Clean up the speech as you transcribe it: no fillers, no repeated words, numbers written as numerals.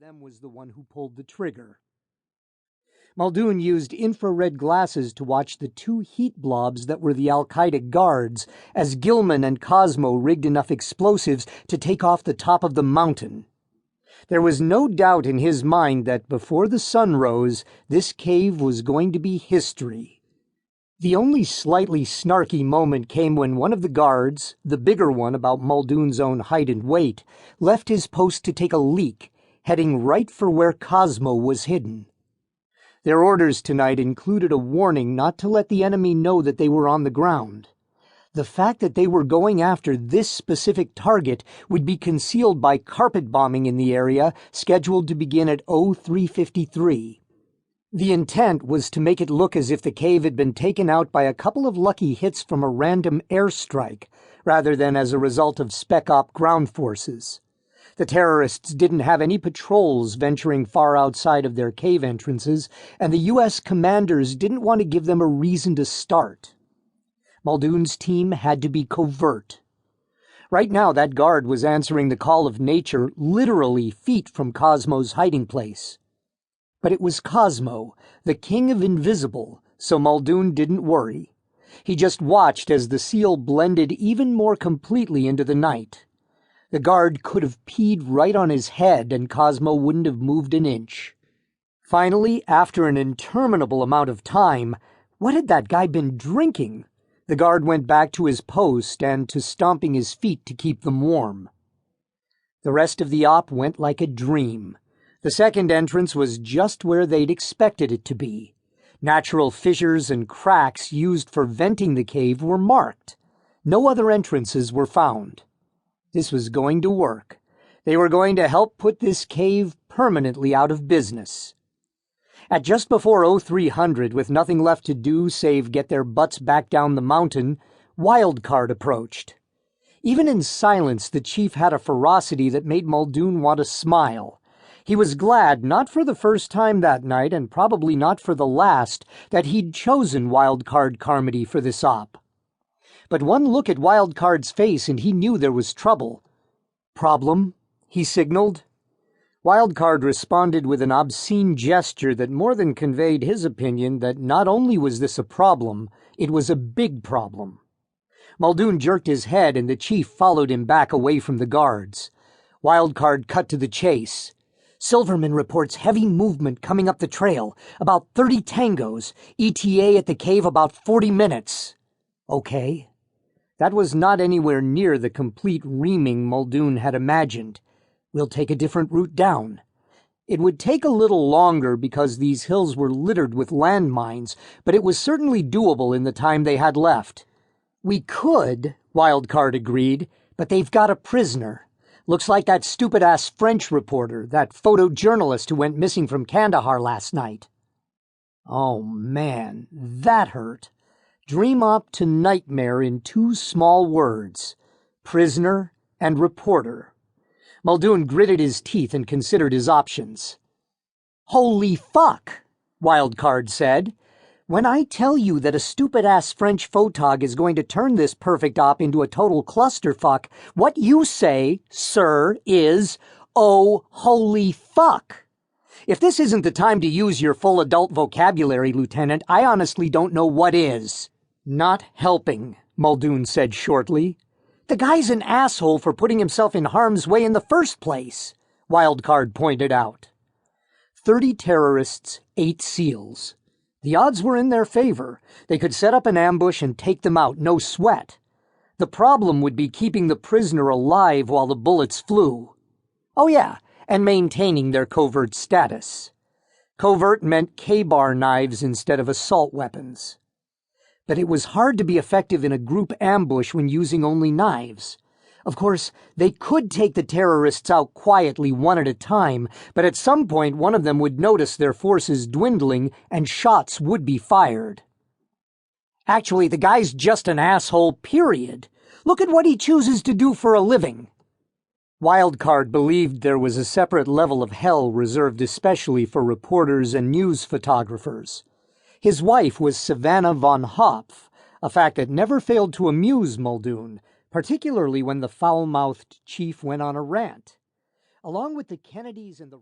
them was the one who pulled the trigger. Muldoon used infrared glasses to watch the two heat blobs that were the Al-Qaeda guards as Gilman and Cosmo rigged enough explosives to take off the top of the mountain. There was no doubt in his mind that before the sun rose, this cave was going to be history. The only slightly snarky moment came when one of the guards, the bigger one about Muldoon's own height and weight, left his post to take a leak, heading right for where Cosmo was hidden. Their orders tonight included a warning not to let the enemy know that they were on the ground. The fact that they were going after this specific target would be concealed by carpet bombing in the area scheduled to begin at 03:53. The intent was to make it look as if the cave had been taken out by a couple of lucky hits from a random airstrike, rather than as a result of spec-op ground forces. The terrorists didn't have any patrols venturing far outside of their cave entrances, and the U.S. commanders didn't want to give them a reason to start. Muldoon's team had to be covert. Right now, that guard was answering the call of nature literally feet from Cosmo's hiding place. But it was Cosmo, the king of invisible, so Muldoon didn't worry. He just watched as the seal blended even more completely into the night. The guard could have peed right on his head and Cosmo wouldn't have moved an inch. Finally, after an interminable amount of time, what had that guy been drinking? The guard went back to his post and to stomping his feet to keep them warm. The rest of the op went like a dream. The second entrance was just where they'd expected it to be. Natural fissures and cracks used for venting the cave were marked. No other entrances were found. This was going to work. They were going to help put this cave permanently out of business. At just before 0300, with nothing left to do save get their butts back down the mountain, Wildcard approached. Even in silence, the chief had a ferocity that made Muldoon want to smile. He was glad, not for the first time that night, and probably not for the last, that he'd chosen Wildcard Carmody for this op. But one look at Wildcard's face and he knew there was trouble. "Problem?" he signaled. Wildcard responded with an obscene gesture that more than conveyed his opinion that not only was this a problem, it was a big problem. Muldoon jerked his head and the chief followed him back away from the guards. Wildcard cut to the chase. "Silverman reports heavy movement coming up the trail, about 30 tangos, ETA at the cave about 40 minutes. Okay. That was not anywhere near the complete reaming Muldoon had imagined. We'll take a different route down. It would take a little longer because these hills were littered with landmines, but it was certainly doable in the time they had left. We could, Wildcard agreed, but they've got a prisoner. Looks like that stupid-ass French reporter, that photojournalist who went missing from Kandahar last night." Oh, man, that hurt. Dream op to nightmare in two small words: prisoner and reporter. Muldoon gritted his teeth and considered his options. "Holy fuck," Wildcard said. "When I tell you that a stupid-ass French photog is going to turn this perfect op into a total clusterfuck, what you say, sir, is, oh, holy fuck. If this isn't the time to use your full adult vocabulary, Lieutenant, I honestly don't know what is." "Not helping," Muldoon said shortly. "The guy's an asshole for putting himself in harm's way in the first place," Wildcard pointed out. 30 terrorists, 8 SEALs. The odds were in their favor. They could set up an ambush and take them out, no sweat. The problem would be keeping the prisoner alive while the bullets flew. Oh yeah, and maintaining their covert status. Covert meant K-bar knives instead of assault weapons. But it was hard to be effective in a group ambush when using only knives. Of course, they could take the terrorists out quietly one at a time, but at some point one of them would notice their forces dwindling and shots would be fired. "Actually, the guy's just an asshole, period. Look at what he chooses to do for a living." Wildcard believed there was a separate level of hell reserved especially for reporters and news photographers. His wife was Savannah von Hopf, a fact that never failed to amuse Muldoon, particularly when the foul-mouthed chief went on a rant. Along with the Kennedys and the